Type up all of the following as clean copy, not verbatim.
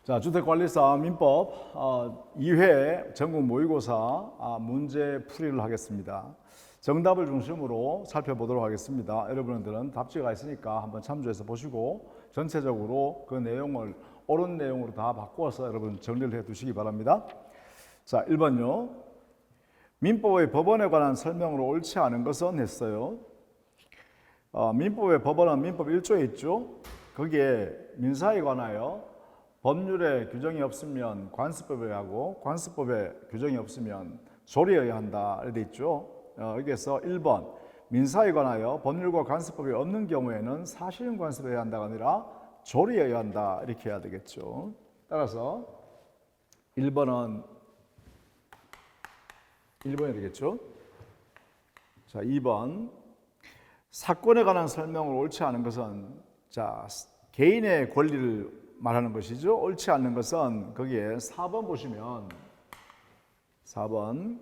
자, 주택관리사 민법 2회 전국 모의고사 문제 풀이를 하겠습니다. 정답을 중심으로 살펴보도록 하겠습니다. 여러분들은 답지가 있으니까 한번 참조해서 보시고 전체적으로 그 내용을 옳은 내용으로 다 바꾸어서 여러분 정리를 해 두시기 바랍니다. 자, 1번요. 민법의 법원에 관한 설명으로 옳지 않은 것은 했어요. 민법의 법원은 민법 1조에 있죠. 거기에 민사에 관하여 법률에 규정이 없으면 관습법에 하고 관습법에 규정이 없으면 조리해야 한다 이렇게 있죠. 여기에서 1번 민사에 관하여 법률과 관습법이 없는 경우에는 사실은 관습해야 한다가 아니라 조리해야 한다 이렇게 해야 되겠죠. 따라서 1번은 1번이 되겠죠. 자, 2번 사건에 관한 설명을 옳지 않은 것은 자 개인의 권리를 말하는 것이죠. 옳지 않는 것은 거기에 4번 보시면 4번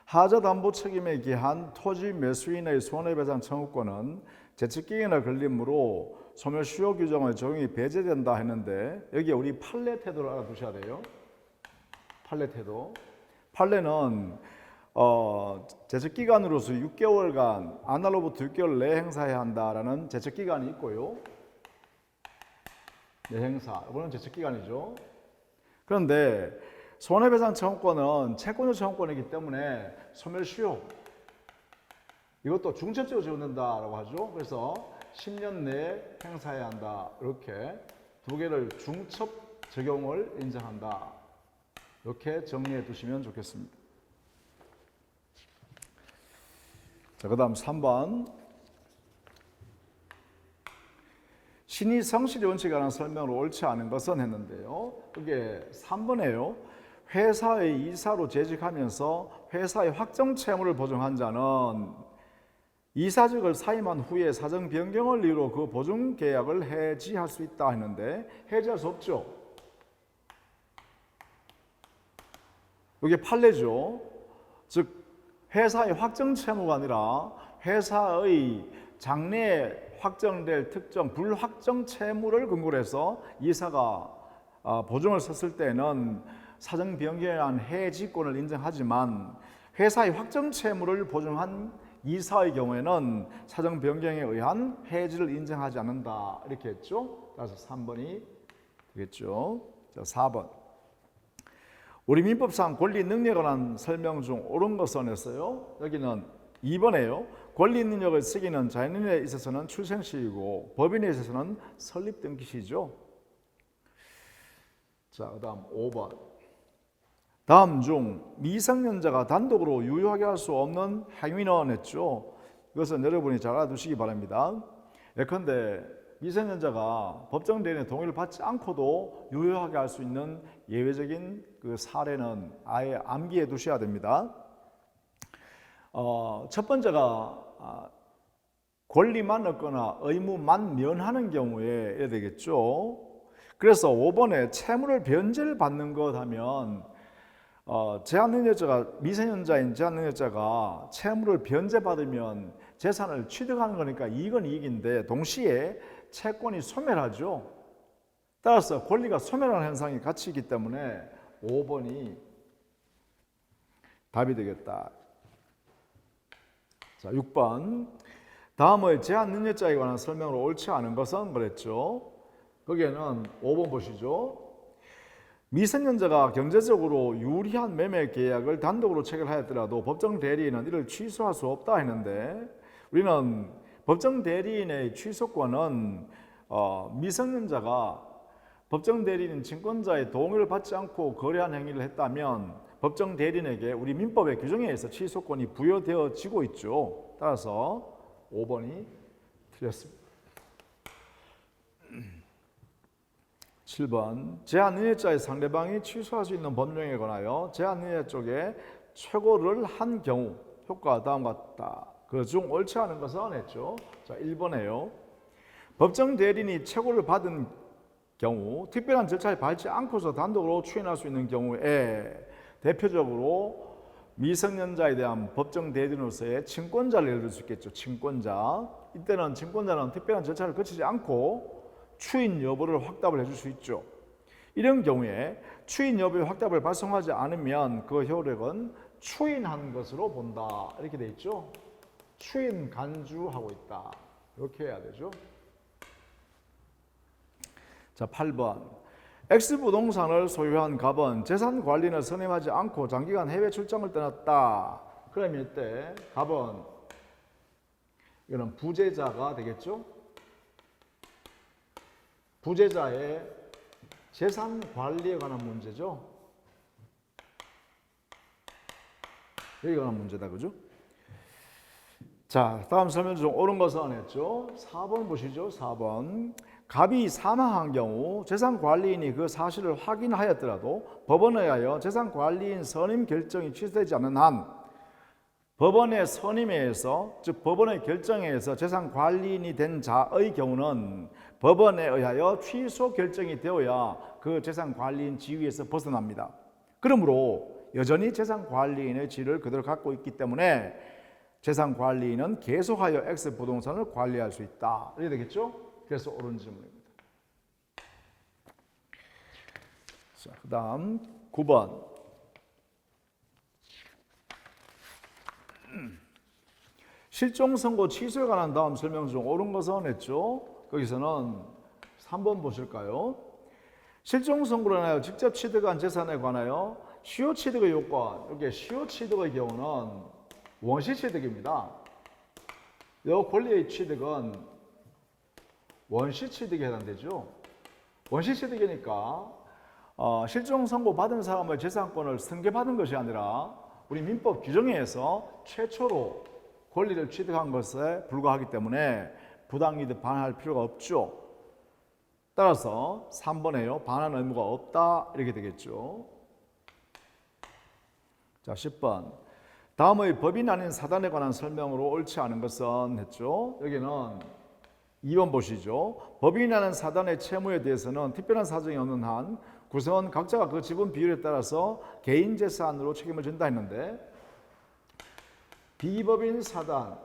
하자 담보 책임에 기한 토지 매수인의 손해배상 청구권은 재측기간의 걸림으로 소멸시효 규정의 적용이 배제된다 했는데 여기에 우리 판례 태도를 알아두셔야 돼요. 판례 태도. 판례는 제척기간으로서 6개월간 안날로부터 6개월 내에 행사해야 한다라는 제척기간이 있고요. 내행사, 이거는 제척기간이죠. 그런데 손해배상 청구권은 채권자 청구권이기 때문에 소멸시효 이것도 중첩적으로 적용된다라고 하죠. 그래서 10년 내에 행사해야 한다. 이렇게 두 개를 중첩 적용을 인정한다. 이렇게 정리해 두시면 좋겠습니다. 자, 그 다음 3번 신의 성실의 원칙에 관한 설명으로 옳지 않은 것은 했는데요. 그게 3번이에요. 회사의 이사로 재직하면서 회사의 확정 채무를 보증한 자는 이사직을 사임한 후에 사정 변경을 이유로 그 보증 계약을 해지할 수 있다 했는데 해지할 수 없죠. 이게 판례죠. 즉 회사의 확정 채무가 아니라 회사의 장래에 확정될 특정 불확정 채무를 근거로 해서 이사가 보증을 썼을 때는 사정 변경에 의한 해지권을 인정하지만 회사의 확정 채무를 보증한 이사의 경우에는 사정 변경에 의한 해지를 인정하지 않는다 이렇게 했죠. 따라서 3번이 되겠죠. 자, 4번 우리 민법상 권리 능력에 관한 설명 중 옳은 것은 했어요. 여기는 2번이에요. 권리 능력을 쓰기는 자연인에 있어서는 출생시이고 법인에 있어서는 설립 등기시죠. 자, 그다음 5번. 다음 중 미성년자가 단독으로 유효하게 할 수 없는 행위는 했죠. 이것은 여러분이 잘 알아두시기 바랍니다. 예컨대 미성년자가 법정 대리인의 동의를 받지 않고도 유효하게 할 수 있는 예외적인 그 사례는 아예 암기해 두셔야 됩니다. 첫 번째가 권리만 얻거나 의무만 면하는 경우에 해야 되겠죠. 그래서 5번에 채무를 변제를 받는 것 하면 제한능력자가 미성년자인 제한능력자가 채무를 변제받으면 재산을 취득하는 거니까 이익은 이익인데 동시에 채권이 소멸하죠. 따라서 권리가 소멸하는 현상이 같이 있기 때문에 5번이 답이 되겠다. 자, 6번. 다음의 제한능력자에 관한 설명으로 옳지 않은 것은 그랬죠. 거기에는 5번 보시죠. 미성년자가 경제적으로 유리한 매매 계약을 단독으로 체결하였더라도 법정 대리인은 이를 취소할 수 없다 했는데 우리는 법정 대리인의 취소권은 미성년자가 법정 대리인 증권자의 동의를 받지 않고 거래한 행위를 했다면 법정 대리인에게 우리 민법의 규정에 의해서 취소권이 부여되어지고 있죠. 따라서 5번이 틀렸습니다. 7번 제한능력자의 상대방이 취소할 수 있는 법령에 관하여 제한능력자 쪽에 최고를 한 경우 효과가 다음과 같다. 그 중 옳지 않은 것은 했죠. 자, 1번에요. 법정 대리인이 최고를 받은 경우 특별한 절차를 밟지 않고서 단독으로 추인할 수 있는 경우에 대표적으로 미성년자에 대한 법정 대리인으로서의 친권자를 예를 들 수 있겠죠. 친권자. 이때는 친권자는 특별한 절차를 거치지 않고 추인 여부를 확답을 해줄 수 있죠. 이런 경우에 추인 여부의 확답을 발송하지 않으면 그 효력은 추인한 것으로 본다. 이렇게 돼 있죠. 추인 간주하고 있다. 이렇게 해야 되죠. 자, 8번. X 부동산을 소유한 갑은 재산 관리를 선임하지 않고 장기간 해외 출장을 떠났다. 그러면 이때 갑은 이거는 부재자가 되겠죠. 부재자의 재산 관리에 관한 문제죠. 여기 관한 문제다, 그죠? 자, 다음 설명 중 옳은 것은 안 했죠. 4번 보시죠. 4번. 갑이 사망한 경우 재산 관리인이 그 사실을 확인하였더라도 법원에 의하여 재산 관리인 선임 결정이 취소되지 않는 한 법원의 선임에 의해서, 즉 법원의 결정에 의해서 재산 관리인이 된 자의 경우는 법원에 의하여 취소 결정이 되어야 그 재산 관리인 지위에서 벗어납니다. 그러므로 여전히 재산 관리인의 지위를 그대로 갖고 있기 때문에 재산 관리인은 계속하여 X 부동산을 관리할 수 있다. 이렇게 되겠죠? 그래서 옳은 질문입니다. 자, 그다음 9번. 실종 선고 취소에 관한 다음 설명 중 옳은 것은 했죠. 거기서는 3번 보실까요? 실종 선고로 인하여 직접 취득한 재산에 관하여 시효 취득의 요건, 이게 시효 취득의 경우는 원시 취득입니다. 이 권리의 취득은 원시 취득에 해당되죠. 원시 취득이니까 실종 선고 받은 사람의 재산권을 승계받은 것이 아니라 우리 민법 규정에 의해서 최초로 권리를 취득한 것에 불과하기 때문에 부당이득 반환할 필요가 없죠. 따라서 3번에요. 반환 의무가 없다. 이렇게 되겠죠. 자, 10번. 다음의 법인 아닌 사단에 관한 설명으로 옳지 않은 것은 했죠. 여기는 2번 보시죠. 법인이라는 사단의 채무에 대해서는 특별한 사정이 없는 한 구성원 각자가 그 지분 비율에 따라서 개인 재산으로 책임을 진다 했는데, 비법인 사단의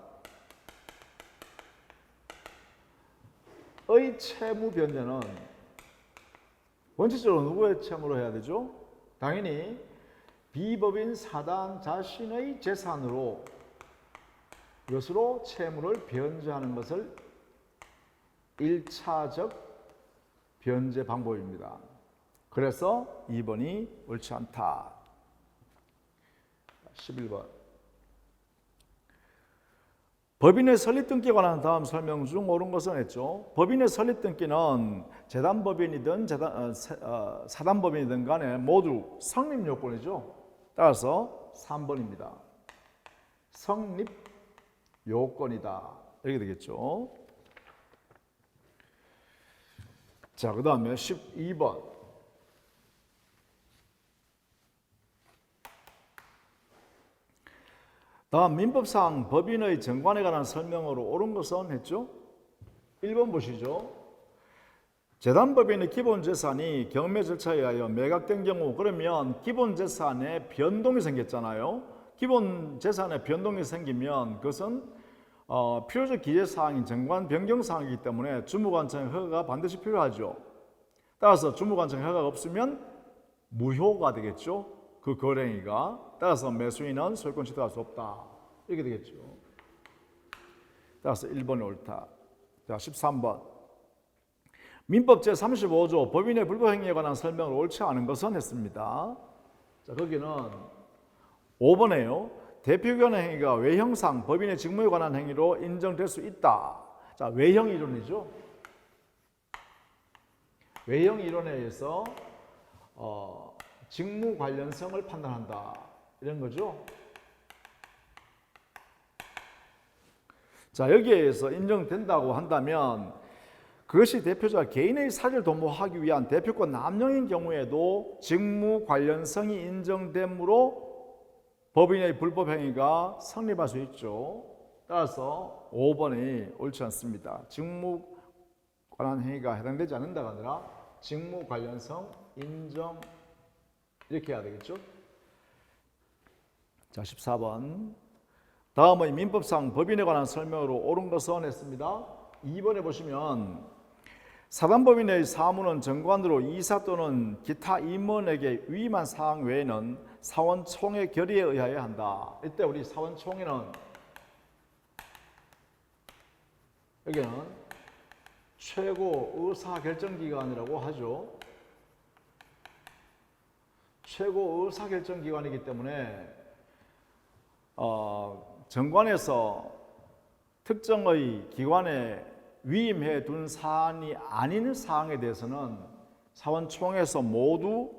채무 변제는 원칙적으로 누구의 채무로 해야 되죠? 당연히 비법인 사단 자신의 재산으로 이것으로 채무를 변제하는 것을 1차적 변제 방법입니다. 그래서 2번이 옳지 않다. 11번. 법인의 설립 등기에 관한 다음 설명 중 옳은 것은 했죠. 법인의 설립 등기는 재단법인이든 사단법인이든 간에 모두 성립 요건이죠. 따라서 3번입니다. 성립 요건이다. 이렇게 되겠죠. 자, 그 다음에 12번. 다음 민법상 법인의 정관에 관한 설명으로 옳은 것은 했죠. 1번 보시죠. 재단법인의 기본 재산이 경매 절차에 의하여 매각된 경우, 그러면 기본 재산에 변동이 생겼잖아요. 기본 재산에 변동이 생기면 그것은 필요적 기재사항인 정관 변경사항이기 때문에 주무관청의 허가가 반드시 필요하죠. 따라서 주무관청의 허가가 없으면 무효가 되겠죠. 그 거래행위가. 따라서 매수인은 소유권 취득할 수 없다. 이렇게 되겠죠. 따라서 1번이 옳다. 자, 13번. 민법 제35조 법인의 불법행위에 관한 설명을 옳지 않은 것은 했습니다. 자, 거기는 5번에요. 대표기관의 행위가 외형상 법인의 직무에 관한 행위로 인정될 수 있다. 자, 외형 이론이죠. 외형 이론에 의해서 직무 관련성을 판단한다. 이런 거죠. 자, 여기에 의해서 인정된다고 한다면 그것이 대표자 개인의 사직을 도모하기 위한 대표권 남용인 경우에도 직무 관련성이 인정되므로 법인의 불법 행위가 성립할 수 있죠. 따라서 5번이 옳지 않습니다. 직무 관한 행위가 해당되지 않는다가 아니라 직무 관련성 인정 이렇게 해야 되겠죠. 자, 14번. 다음의 민법상 법인에 관한 설명으로 옳은 것은 했습니다. 2번에 보시면 사단법인의 사무는 정관으로 이사 또는 기타 임원에게 위임한 사항 외에는 사원총회 결의에 의하여 한다. 이때 우리 사원총회는 여기는 최고 의사결정기관이라고 하죠. 최고 의사결정기관이기 때문에 정관에서 특정의 기관에 위임해 둔 사안이 아닌 사항에 대해서는 사원총회에서 모두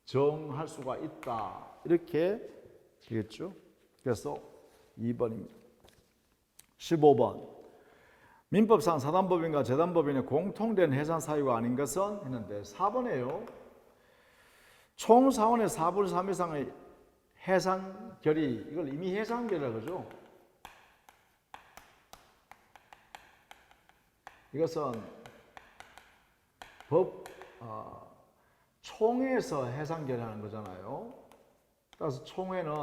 정할 수가 있다. 이렇게 되겠죠. 그래서 2번입니다. 15번. 민법상 사단법인과 재단법인의 공통된 해산 사유가 아닌 것은 했는데 4번이에요. 총 사원의 4분의 3 이상의 해산 결의, 이걸 이미 해산 결의라고 그러죠. 이것은 총회에서 해산 결의하는 거잖아요. 따라서 총회는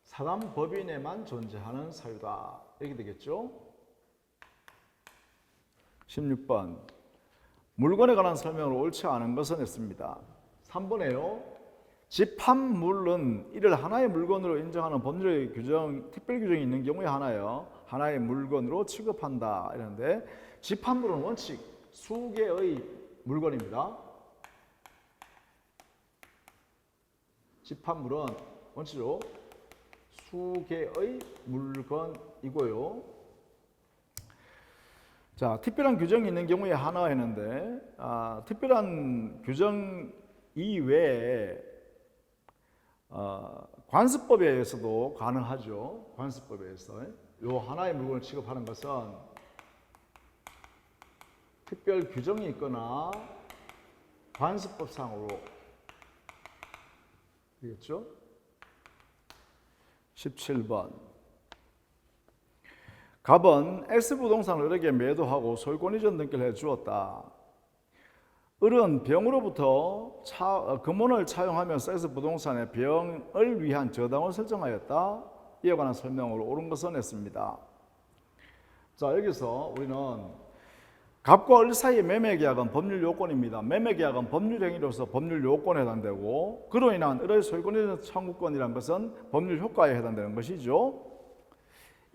사단법인에만 존재하는 사유다. 이렇게 되겠죠. 16번. 물건에 관한 설명을 옳지 않은 것은 했습니다. 3번에요. 집합물은 이를 하나의 물건으로 인정하는 법률의 규정, 특별 규정이 있는 경우에 하나의 물건으로 취급한다. 이런데 집합물은 원칙 수개의 물건입니다. 집합물은 원칙으로 수개의 물건이고요. 자, 특별한 규정이 있는 경우에 하나 했는데 특별한 규정 이외에 관습법에 의해서도 가능하죠. 관습법에 의해서 요 하나의 물건을 취급하는 것은 특별 규정이 있거나 관습법상으로 되겠죠. 17번. 갑은 X부동산을 을에게 매도하고 소유권 이전 등기를 해주었다. 을은 병으로부터 금원을 차용하면서 X부동산의 병을 위한 저당을 설정하였다. 이에 관한 설명으로 옳은 것은 했습니다. 자, 여기서 우리는 갑과 을 사이의 매매계약은 법률 요건입니다. 매매계약은 법률 행위로서 법률 요건에 해당되고 그로 인한 을의 소유권 이전 청구권이라는 것은 법률 효과에 해당되는 것이죠.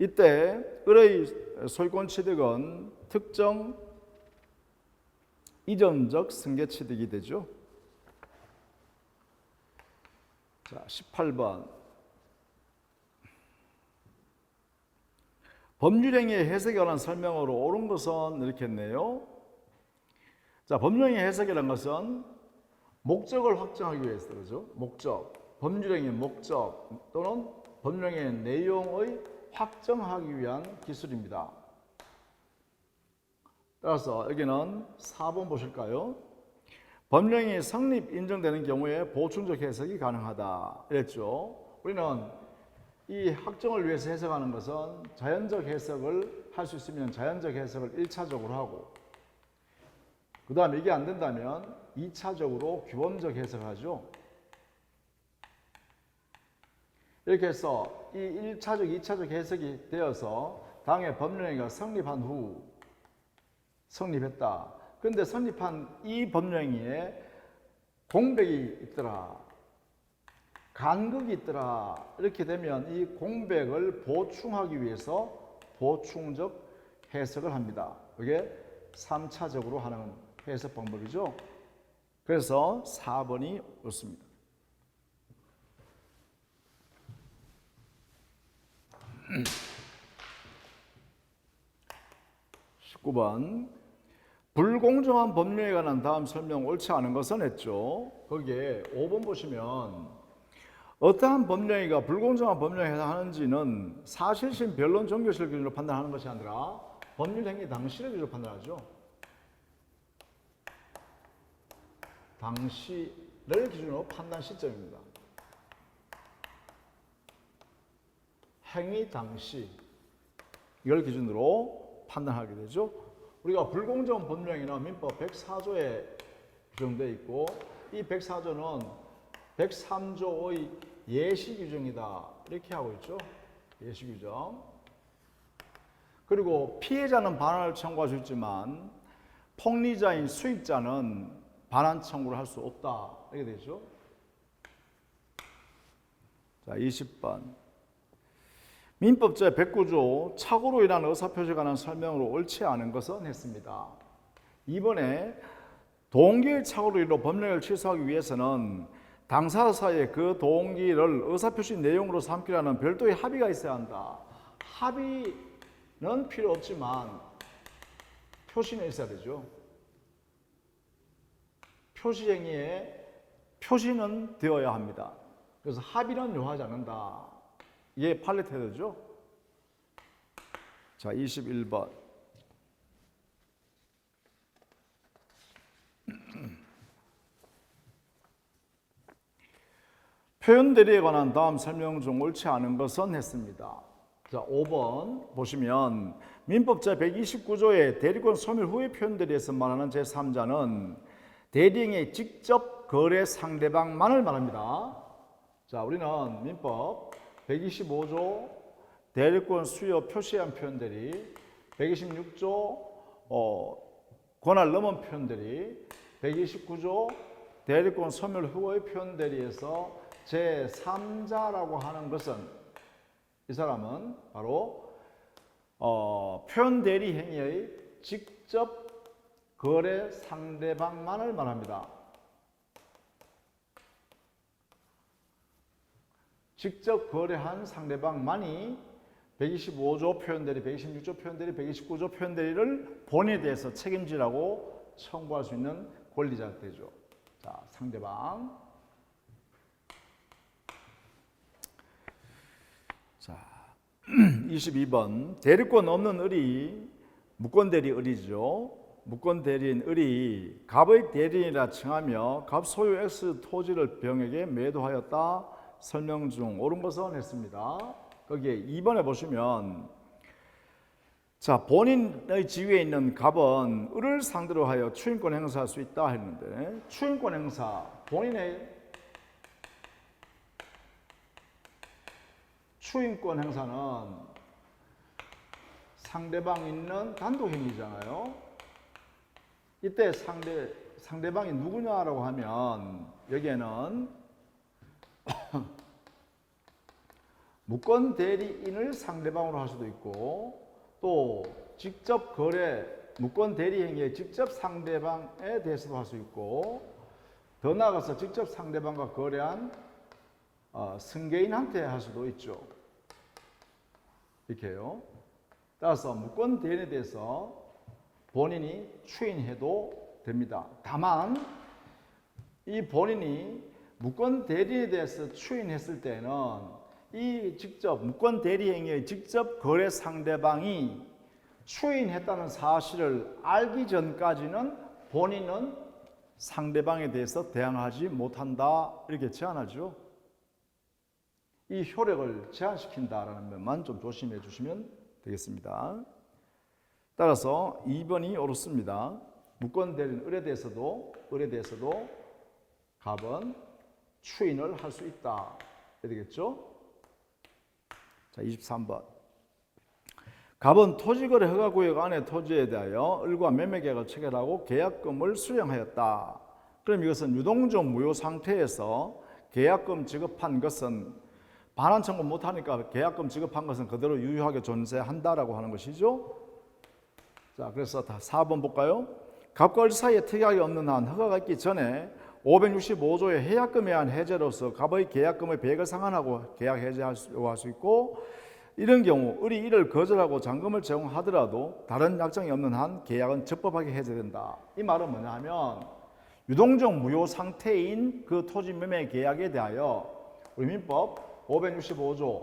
이때 을의 소유권 취득은 특정 이전적 승계 취득이 되죠. 자, 18번. 법률행위의 해석에 관한 설명으로 옳은 것은 이렇게 했네요. 자, 법률행위의 해석이라는 것은 목적을 확정하기 위해서 그러죠. 목적, 법률행위의 목적 또는 법률행위의 내용의 확정하기 위한 기술입니다. 따라서 여기는 4번 보실까요? 법령이 성립 인정되는 경우에 보충적 해석이 가능하다 이랬죠. 우리는 이 확정을 위해서 해석하는 것은 자연적 해석을 할 수 있으면 자연적 해석을 1차적으로 하고 그 다음에 이게 안 된다면 2차적으로 규범적 해석을 하죠. 이렇게 해서 이 1차적, 2차적 해석이 되어서 당의 법령행위가 성립한 후 성립했다. 그런데 성립한 이 법령행위에 공백이 있더라. 간극이 있더라. 이렇게 되면 이 공백을 보충하기 위해서 보충적 해석을 합니다. 이게 3차적으로 하는 해석 방법이죠. 그래서 4번이 옳습니다. 19번. 불공정한 법률에 관한 다음 설명 옳지 않은 것은 했죠. 거기에 5번 보시면 어떠한 법령이가 불공정한 법령에 해당하는지는 사실심, 변론, 종교실 기준으로 판단하는 것이 아니라 법률행위 당시를 기준으로 판단하죠. 당시를 기준으로 판단 시점입니다. 행위 당시 이걸 기준으로 판단하게 되죠. 우리가 불공정한 법령에는 민법 104조에 규정되어 있고 이 104조는 103조의 예시 규정이다 이렇게 하고 있죠. 예시 규정. 그리고 피해자는 반환을 청구할 수 있지만 폭리자인 수익자는 반환 청구를 할 수 없다. 이렇게 되죠. 자, 20번. 민법 제109조 착오로 인한 의사표시에 관한 설명으로 옳지 않은 것은 했습니다. 이번에 동기의 착오로 인해 법령을 취소하기 위해서는 당사자 사이에 그 동기를 의사표시 내용으로 삼기라는 별도의 합의가 있어야 한다. 합의는 필요 없지만 표시는 있어야 되죠. 표시행위에 표시는 되어야 합니다. 그래서 합의는 요하지 않는다. 이게 판례 태도죠. 자, 21번. 표현 대리에 관한 다음 설명 중 옳지 않은 것은 했습니다. 자, 5번 보시면 민법 제129조의 대리권 소멸 후의 표현 대리에서 말하는 제3자는 대리행위의 직접 거래 상대방만을 말합니다. 자, 우리는 민법 125조 대리권 수여 표시한 표현 대리, 126조 권한을 넘은 표현 대리, 129조 대리권 소멸 후의 표현 대리에서 제3자라고 하는 것은 이 사람은 바로 표현 대리 행위의 직접 거래 상대방만을 말합니다. 직접 거래한 상대방만이 125조 표현대리, 126조 표현대리, 129조 표현대리를 본인에 대해서 책임지라고 청구할 수 있는 권리자가 되죠. 자, 상대방. 자, 22번. 대리권 없는 을이 무권대리 을이죠. 무권대리인 을이 갑의 대리인이라 칭하며 갑 소유 X 토지를 병에게 매도하였다. 설명 중 옳은 것은 했습니다. 거기에 2번에 보시면 자, 본인의 지위에 있는 갑은 을을 상대로 하여 추인권 행사할 수 있다 했는데 추인권 행사, 본인의 추인권 행사는 상대방 있는 단독 행위잖아요. 이때 상대방이 누구냐라고 하면 여기에는 무권 대리인을 상대방으로 할 수도 있고 또 직접 거래 무권 대리 행위의 직접 상대방에 대해서도 할 수 있고 더 나아가서 직접 상대방과 거래한 승계인한테 할 수도 있죠. 이렇게요. 따라서 무권 대리인에 대해서 본인이 추인해도 됩니다. 다만 이 본인이 무권 대리인에 대해서 추인했을 때는 이 직접 무권 대리 행위의 직접 거래 상대방이 추인했다는 사실을 알기 전까지는 본인은 상대방에 대해서 대항하지 못한다 이렇게 제한하죠. 이 효력을 제한시킨다라는 면만 좀 조심해 주시면 되겠습니다. 따라서 2번이 옳습니다. 무권 대리인 을에 대해서도 갑은 추인을 할 수 있다. 이렇게 되겠죠? 자, 23번. 갑은 토지거래 허가구역 안의 토지에 대하여 을과 매매계약을 체결하고 계약금을 수령하였다. 그럼 이것은 유동적 무효 상태에서 계약금 지급한 것은 반환 청구 못하니까 계약금 지급한 것은 그대로 유효하게 존재한다라고 하는 것이죠. 자, 그래서 4번 볼까요? 갑과 을 사이에 특약이 없는 한 허가가 있기 전에 565조의 해약금에 의한 해제로서 갑의 계약금의 배액을 상환하고 계약 해제할 수 있고 이런 경우 을이 이를 거절하고 잔금을 제공하더라도 다른 약정이 없는 한 계약은 적법하게 해제된다. 이 말은 뭐냐 하면 유동적 무효 상태인 그 토지 매매 계약에 대하여 우리 민법 565조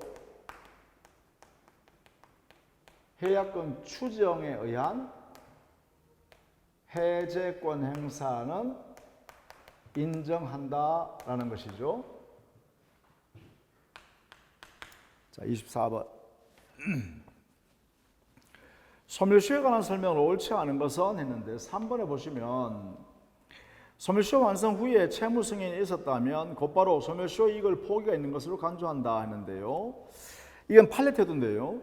해약금 추정에 의한 해제권 행사는 인정한다라는 것이죠. 자, 24번. 소멸시효에 관한 설명을 옳지 않은 것은 했는데 3번에 보시면 소멸시효 완성 후에 채무 승인이 있었다면 곧바로 소멸시효 이익을 포기가 있는 것으로 간주한다 했는데요. 이건 판례 태도인데요.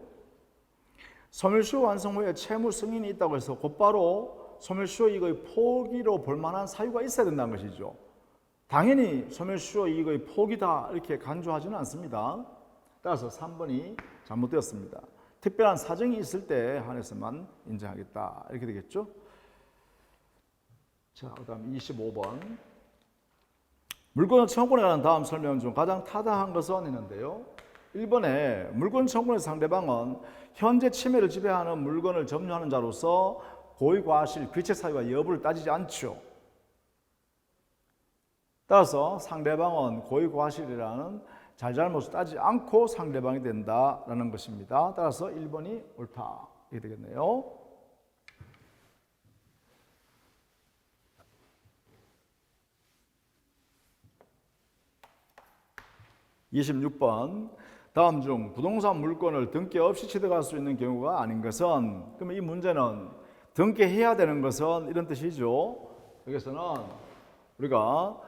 소멸시효 완성 후에 채무 승인이 있다고 해서 곧바로 소멸시효 이익의 포기로 볼 만한 사유가 있어야 된다는 것이죠. 당연히 소멸시효 이익의 포기다 이렇게 간주하지는 않습니다. 따라서 3번이 잘못되었습니다. 특별한 사정이 있을 때 한해서만 인정하겠다 이렇게 되겠죠. 자, 그다음 25번. 물건 청구권에 관한 다음 설명 중 가장 타당한 것은 있는데요. 1번에 물건 청구권의 상대방은 현재 침해를 지배하는 물건을 점유하는 자로서 고의과실, 귀책 사유와 여부를 따지지 않죠. 따라서 상대방은 고의과실이라는 잘잘못을 따지지 않고 상대방이 된다라는 것입니다. 따라서 1번이 옳다 이렇게 되겠네요. 26번. 다음 중 부동산 물건을 등기 없이 취득할 수 있는 경우가 아닌 것은, 그러면 이 문제는 등기해야 되는 것은 이런 뜻이죠. 여기서는 우리가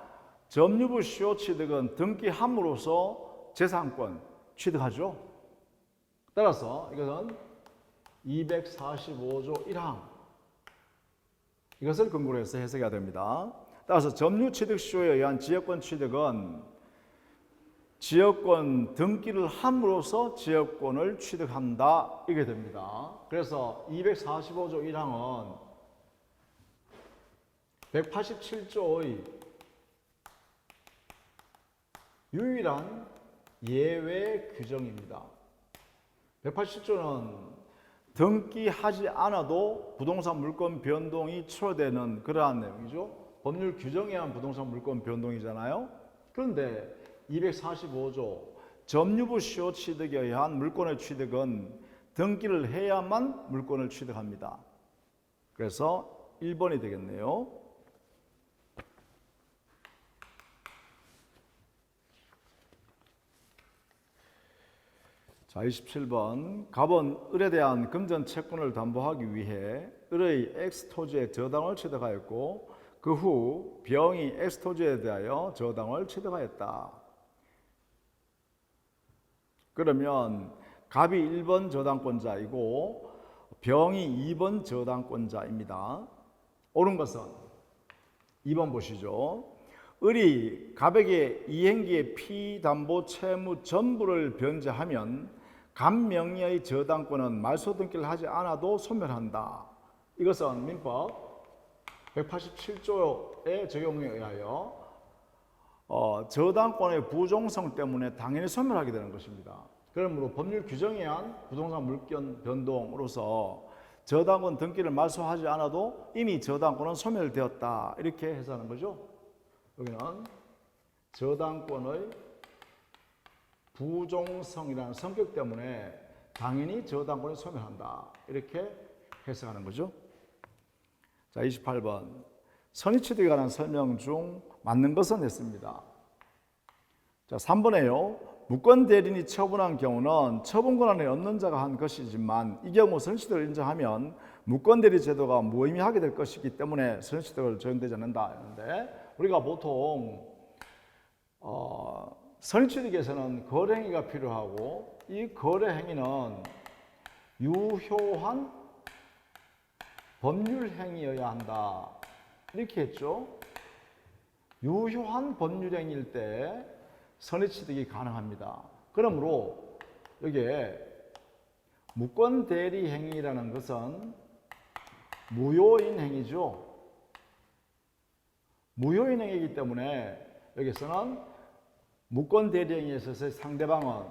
점유부 시효 취득은 등기함으로써 재산권 취득하죠. 따라서 이것은 245조 1항 이것을 근거로 해서 해석해야 됩니다. 따라서 점유 취득 시효에 의한 지역권 취득은 지역권 등기를 함으로써 지역권을 취득한다 이게 됩니다. 그래서 245조 1항은 187조의 유일한 예외 규정입니다. 187조는 등기하지 않아도 부동산 물권 변동이 초래되는 그러한 내용이죠. 법률 규정에 의한 부동산 물권 변동이잖아요. 그런데 245조 점유부 시효 취득에 의한 물권의 취득은 등기를 해야만 물권을 취득합니다. 그래서 1번이 되겠네요. 자, 27번. 갑은 을에 대한 금전 채권을 담보하기 위해 을의 X토지의 저당을 취득하였고 그 후 병이 X토지에 대하여 저당을 취득하였다. 그러면 갑이 1번 저당권자이고 병이 2번 저당권자입니다. 옳은 것은 2번 보시죠. 을이 갑에게 이행기의 피담보 채무 전부를 변제하면 갑 명의의 저당권은 말소 등기를 하지 않아도 소멸한다. 이것은 민법 187조의 적용에 의하여 저당권의 부종성 때문에 당연히 소멸하게 되는 것입니다. 그러므로 법률 규정에 의한 부동산 물권 변동으로서 저당권 등기를 말소하지 않아도 이미 저당권은 소멸되었다 이렇게 해석하는 거죠. 여기는 저당권의 부종성이라는 성격 때문에 당연히 저당권이 소멸한다 이렇게 해석하는 거죠. 자, 28번. 선의취득에 관한 설명 중 맞는 것은 했습니다. 자, 3번에요. 무권 대리인이 처분한 경우는 처분 권한을 얻는 자가 한 것이지만 이 경우 선의취득을 인정하면 무권 대리 제도가 무의미하게 될 것이기 때문에 선의취득을 적용되지 않는다 했는데, 우리가 보통 선의취득에서는 거래행위가 필요하고 이 거래행위는 유효한 법률행위여야 한다 이렇게 했죠. 유효한 법률행위일 때 선의취득이 가능합니다. 그러므로 여기에 무권대리행위라는 것은 무효인 행위죠. 무효인 행위이기 때문에 여기서는 무권대리행위에 있어서 상대방은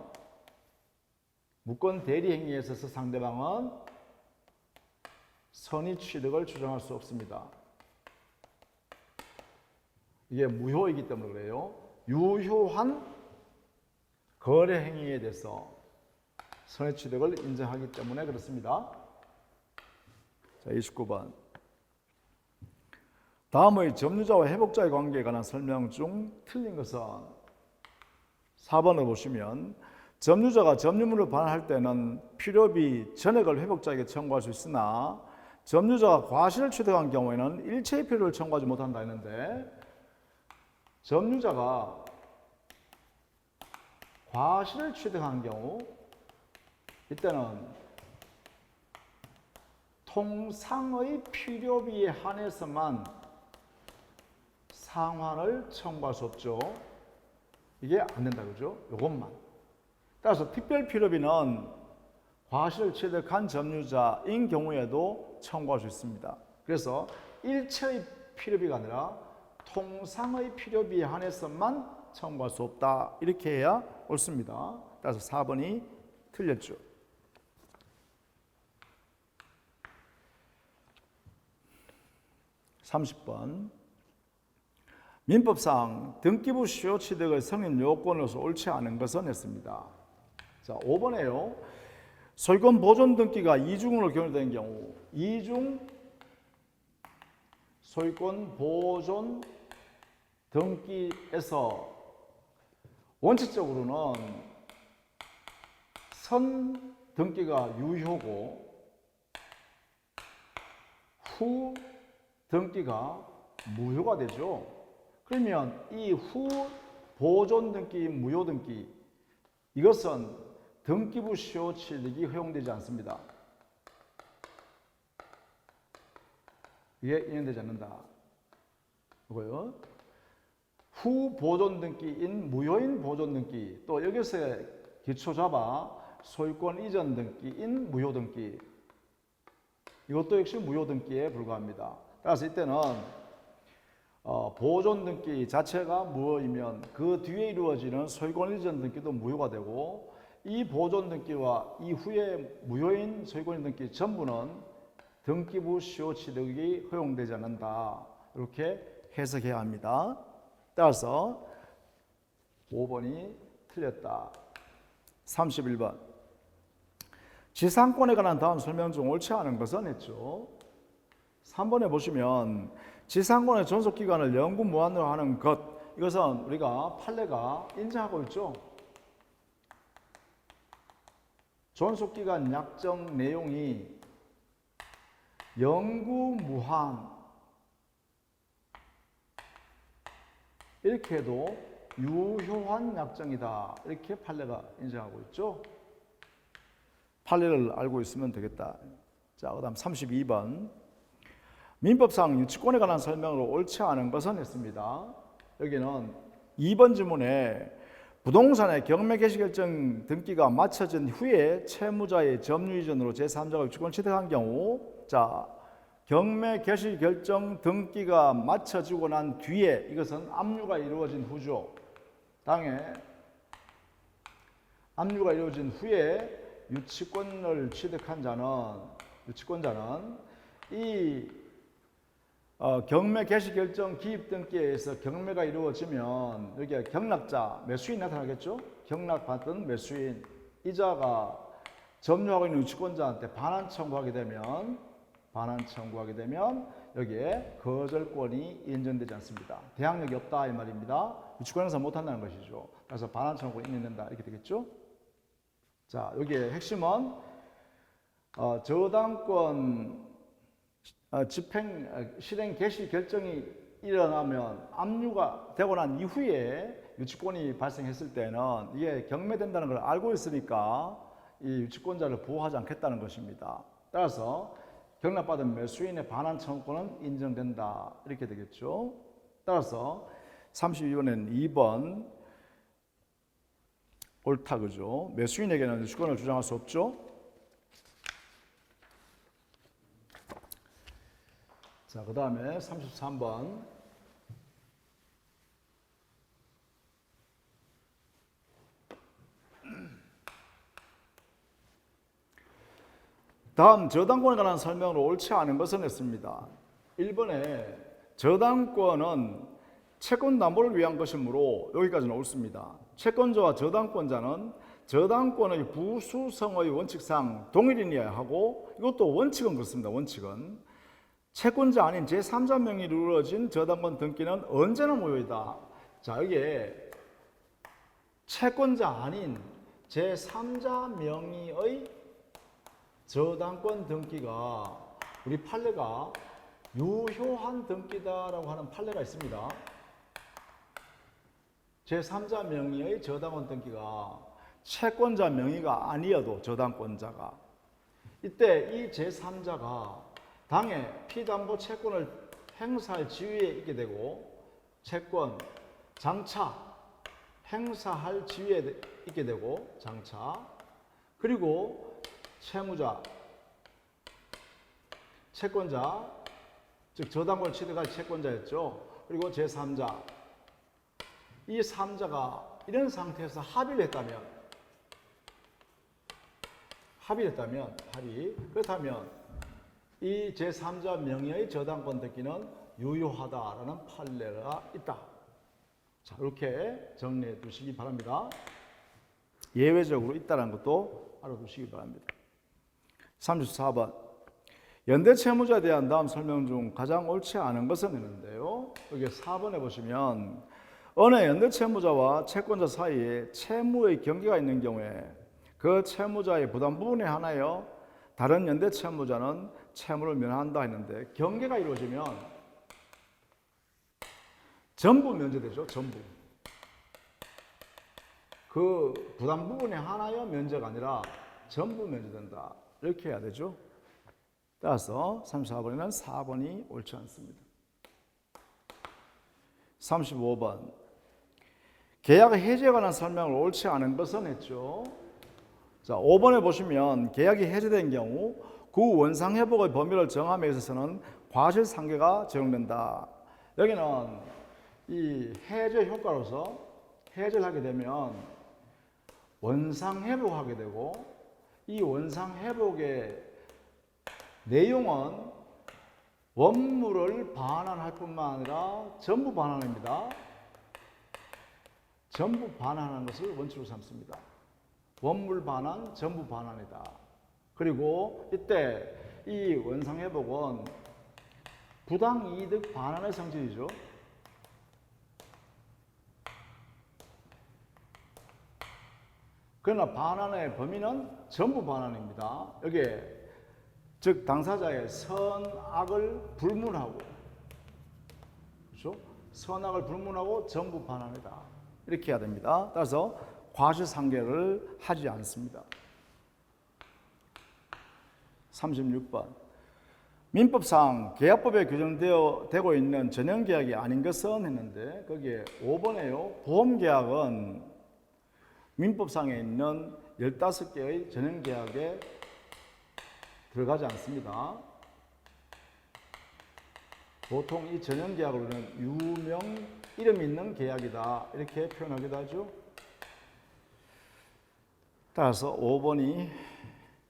선의취득을 주장할 수 없습니다. 이게 무효이기 때문에 그래요. 유효한 거래 행위에 대해서 선의취득을 인정하기 때문에 그렇습니다. 자, 29번. 다음의 점유자와 회복자의 관계에 관한 설명 중 틀린 것은 4번을 보시면 점유자가 점유물을 반환할 때는 필요비 전액을 회복자에게 청구할 수 있으나 점유자가 과실을 취득한 경우에는 일체의 필요를 청구하지 못한다 했는데, 점유자가 과실을 취득한 경우 이때는 통상의 필요비에 한해서만 상환을 청구할 수 없죠. 이게 안 된다 그죠? 요것만. 따라서 특별 필요비는 과실을 취득한 점유자인 경우에도 청구할 수 있습니다. 그래서 일체의 필요비가 아니라 통상의 필요비에 한해서만 청구할 수 없다. 이렇게 해야 옳습니다. 따라서 4번이 틀렸죠. 30번. 민법상 등기부 수요 취득의 성인 요건으로서 옳지 않은 것은 했습니다. 자, 5번에요. 소유권 보존 등기가 이중으로 결정된 경우 이중 소유권 보존 등기에서 원칙적으로는 선 등기가 유효고 후 등기가 무효가 되죠. 그러면 이 후 보존 등기, 무효 등기 이것은 등기부 수요 취득이 허용되지 않습니다. 이게 인정되지 않는다. 이거요. 후 보존 등기인 무효인 보존 등기, 또 여기서 기초 잡아 소유권 이전 등기인 무효 등기, 이것도 역시 무효 등기에 불과합니다. 따라서 이때는 보존 등기 자체가 무효이면 그 뒤에 이루어지는 소유권 이전 등기도 무효가 되고, 이 보존 등기와 이후에 무효인 소유권 등기 전부는 등기부 수요 취득이 허용되지 않는다. 이렇게 해석해야 합니다. 따라서 5번이 틀렸다. 31번. 지상권에 관한 다음 설명 중 옳지 않은 것은 했죠. 3번에 보시면 지상권의 존속기간을 영구 무한으로 하는 것, 이것은 우리가 판례가 인정하고 있죠. 존속기간 약정 내용이 영구 무한 이렇게 해도 유효한 약정이다. 이렇게 판례가 인정하고 있죠. 판례를 알고 있으면 되겠다. 자, 그다음 32번. 민법상 유치권에 관한 설명으로 옳지 않은 것은 했습니다. 여기는 2번 지문에 부동산의 경매 개시 결정 등기가 마쳐진 후에 채무자의 점유 이전으로 제3자가 유치권을 취득한 경우, 자, 경매 개시 결정 등기가 마쳐지고 난 뒤에, 이것은 압류가 이루어진 후죠. 당에 압류가 이루어진 후에 유치권을 취득한 유치권자는 이 경매 개시 결정 기입 등기에 의해서 경매가 이루어지면 여기에 경락자, 매수인 나타나겠죠? 경락받은 매수인, 이자가 점유하고 있는 유치권자한테 반환 청구하게 되면 여기에 거절권이 인정되지 않습니다. 대항력이 없다 이 말입니다. 유치권에서 못한다는 것이죠. 그래서 반환 청구가 인정된다 이렇게 되겠죠? 자, 여기에 핵심은 저당권 실행 개시 결정이 일어나면 압류가 되고 난 이후에 유치권이 발생했을 때는 이게 경매된다는 걸 알고 있으니까 이 유치권자를 보호하지 않겠다는 것입니다. 따라서 경락받은 매수인의 반환 청구권은 인정된다 이렇게 되겠죠. 따라서 32번에는 2번 옳다 그죠. 매수인에게는 유치권을 주장할 수 없죠. 자, 그 다음에 33번. 다음 저당권에 관한 설명으로 옳지 않은 것은 했습니다. 1번에 저당권은 채권 담보를 위한 것이므로 여기까지는 옳습니다. 채권자와 저당권자는 저당권의 부수성의 원칙상 동일인이어야 하고, 이것도 원칙은 그렇습니다. 원칙은 채권자 아닌 제3자 명의로 이루어진 저당권 등기는 언제나 무효이다. 자, 여기에 채권자 아닌 제3자 명의의 저당권 등기가 우리 판례가 유효한 등기다라고 하는 판례가 있습니다. 제3자 명의의 저당권 등기가 채권자 명의가 아니어도 저당권자가 이때 이 제3자가 당의 피담보 채권을 행사할 지위에 있게 되고 채권, 장차 행사할 지위에 있게 되고 장차 그리고 채무자, 채권자 즉 저당권을 취득할 채권자였죠. 그리고 제3자 이 3자가 이런 상태에서 합의를 그렇다면 이 제3자 명의의 저당권 듣기는 유효하다라는 판례가 있다. 자, 이렇게 정리해 두시기 바랍니다. 예외적으로 있다는 것도 알아두시기 바랍니다. 34번 연대채무자에 대한 다음 설명 중 가장 옳지 않은 것은 있는데요. 여기 4번에 보시면 어느 연대채무자와 채권자 사이에 채무의 경계가 있는 경우에 그 채무자의 부담 부분에 한하여 다른 연대채무자는 채무를 면한다 했는데 경계가 이루어지면 전부 면제되죠. 전부. 그 부담 부분에 한하여 면제가 아니라 전부 면제된다. 이렇게 해야 되죠. 따라서 34번에는 4번이 옳지 않습니다. 35번 계약 해지에 관한 설명을 옳지 않은 것은 했죠. 자, 5번에 보시면 계약이 해지된 경우 그 원상회복의 범위를 정함에 있어서는 과실상계가 적용된다. 여기는 이 해제 효과로서 해제를 하게 되면 원상회복하게 되고 이 원상회복의 내용은 원물을 반환할 뿐만 아니라 전부 반환입니다. 전부 반환하는 것을 원칙으로 삼습니다. 원물 반환, 전부 반환이다. 그리고 이때 이 원상회복은 부당이득 반환의 성질이죠. 그러나 반환의 범위는 전부 반환입니다. 여기에 즉 당사자의 선악을 불문하고, 그렇죠? 선악을 불문하고 전부 반환이다. 이렇게 해야 됩니다. 따라서 과실상계를 하지 않습니다. 36번 민법상 계약법에 규정되고 있는 전형계약이 아닌 것은 했는데 거기에 5번에요. 보험계약은 민법상에 있는 15개의 전형계약에 들어가지 않습니다. 보통 이 전형계약으로는 유명, 이름 있는 계약이다 이렇게 표현하기도 하죠. 따라서 5번이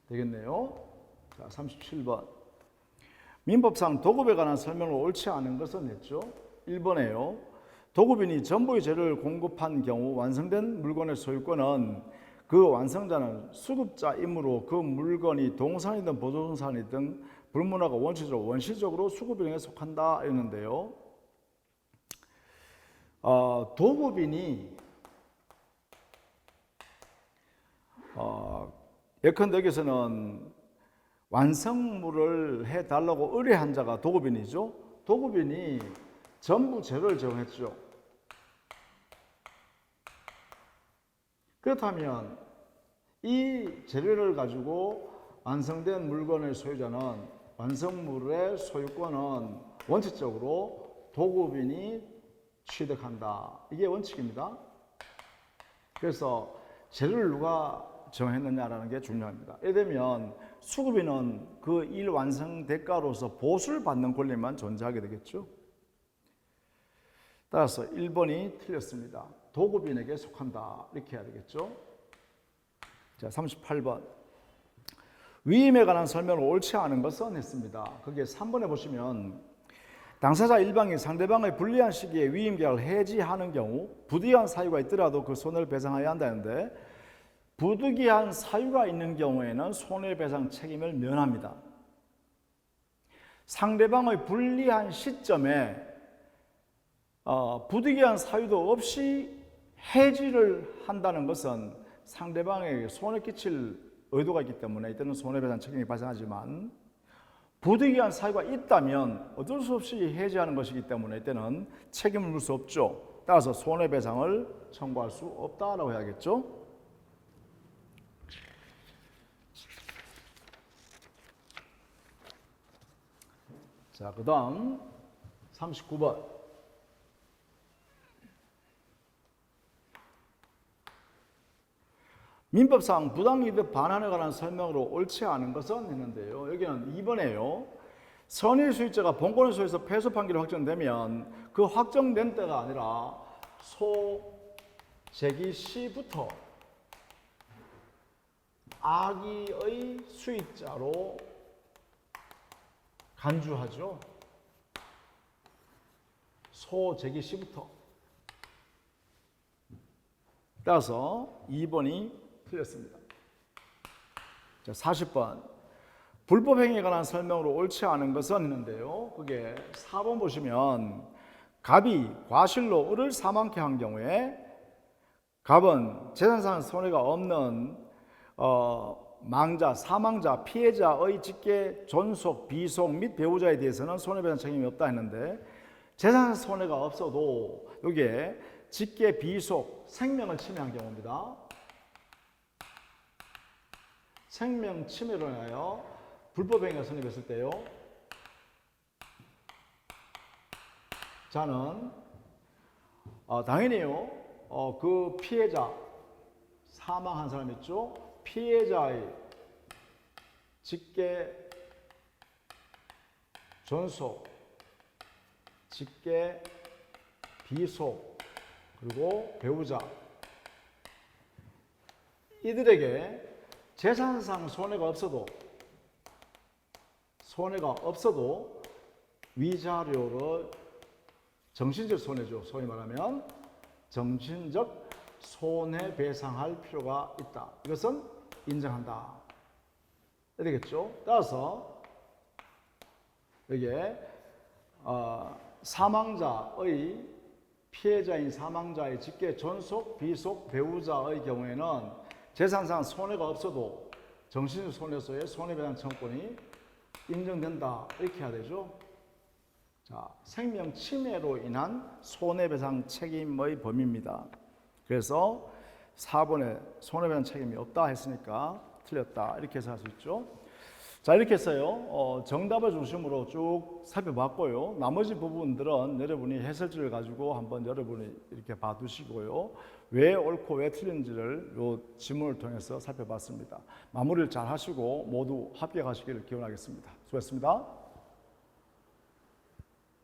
되겠네요. 자, 37번 민법상 도급에 관한 설명을 옳지 않은 것은 했죠. 1번에요. 도급인이 전부의 재료를 공급한 경우 완성된 물건의 소유권은 그 완성자는 수급자이므로 그 물건이 동산이든 보존산이든 불문하고 원시적으로 수급인에게 속한다 했는데요. 도급인이 예컨대 여기서는 완성물을 해달라고 의뢰한 자가 도급인이죠. 도급인이 전부 재료를 제공했죠. 그렇다면 이 재료를 가지고 완성된 물건의 소유자는 완성물의 소유권은 원칙적으로 도급인이 취득한다. 이게 원칙입니다. 그래서 재료를 누가 정했느냐라는 게 중요합니다. 예를 들면 수급인은 그 일 완성 대가로서 보수를 받는 권리만 존재하게 되겠죠. 따라서 1번이 틀렸습니다. 도급인에게 속한다. 이렇게 해야 되겠죠. 자, 38번. 위임에 관한 설명을 옳지 않은 것은 했습니다. 거기에 3번에 보시면 당사자 일방이 상대방의 불리한 시기에 위임 계약을 해지하는 경우 부득이한 사유가 있더라도 그 손해를 배상해야 한다는데 부득이한 사유가 있는 경우에는 손해배상 책임을 면합니다. 상대방의 불리한 시점에 부득이한 사유도 없이 해지를 한다는 것은 상대방에게 손해 끼칠 의도가 있기 때문에 이때는 손해배상 책임이 발생하지만 부득이한 사유가 있다면 어쩔 수 없이 해지하는 것이기 때문에 이때는 책임을 물 수 없죠. 따라서 손해배상을 청구할 수 없다라고 해야겠죠. 자, 그 다음 39번. 민법상 부당이득 반환에 관한 설명으로 옳지 않은 것은 했는데요. 여기는 2번이에요. 선의 수익자가 본권의 소에서 패소 판결이 확정되면 그 확정된 때가 아니라 소 제기 시부터 악의의 수익자로 간주하죠. 소 제기 시부터. 따라서 2번이 틀렸습니다. 자, 40번. 불법 행위에 관한 설명으로 옳지 않은 것은 있는데요. 그게 4번 보시면 갑이 과실로 을을 사망케 한 경우에 갑은 재산상 손해가 없는 망자, 사망자, 피해자의 직계, 존속, 비속 및 배우자에 대해서는 손해배상 책임이 없다 했는데 재산 손해가 없어도 여기에 직계, 비속, 생명을 침해한 경우입니다. 생명 침해로 인하여 불법행위가 성립했을 때요. 자는 당연히요. 그 피해자 사망한 사람 있죠. 피해자의 직계, 존속, 직계, 비속 그리고 배우자 이들에게 재산상 손해가 없어도 위자료를 정신적 손해죠. 소위 말하면 정신적 손해배상할 필요가 있다. 이것은 인정한다. 되겠죠? 따라서 여기에 사망자의 피해자인 사망자의 직계, 존속, 비속, 배우자의 경우에는 재산상 손해가 없어도 정신적 손해소의 손해배상 청구권이 인정된다. 이렇게 해야 되죠. 자, 생명 침해로 인한 손해배상 책임의 범위입니다. 그래서 4번에 손해배상 책임이 없다 했으니까 틀렸다. 이렇게 해서 할 수 있죠. 자, 이렇게 해서요. 정답을 중심으로 쭉 살펴봤고요. 나머지 부분들은 여러분이 해설지를 가지고 한번 여러분이 이렇게 봐두시고요. 왜 옳고 왜 틀린지를 요 지문을 통해서 살펴봤습니다. 마무리를 잘 하시고 모두 합격하시기를 기원하겠습니다. 수고했습니다.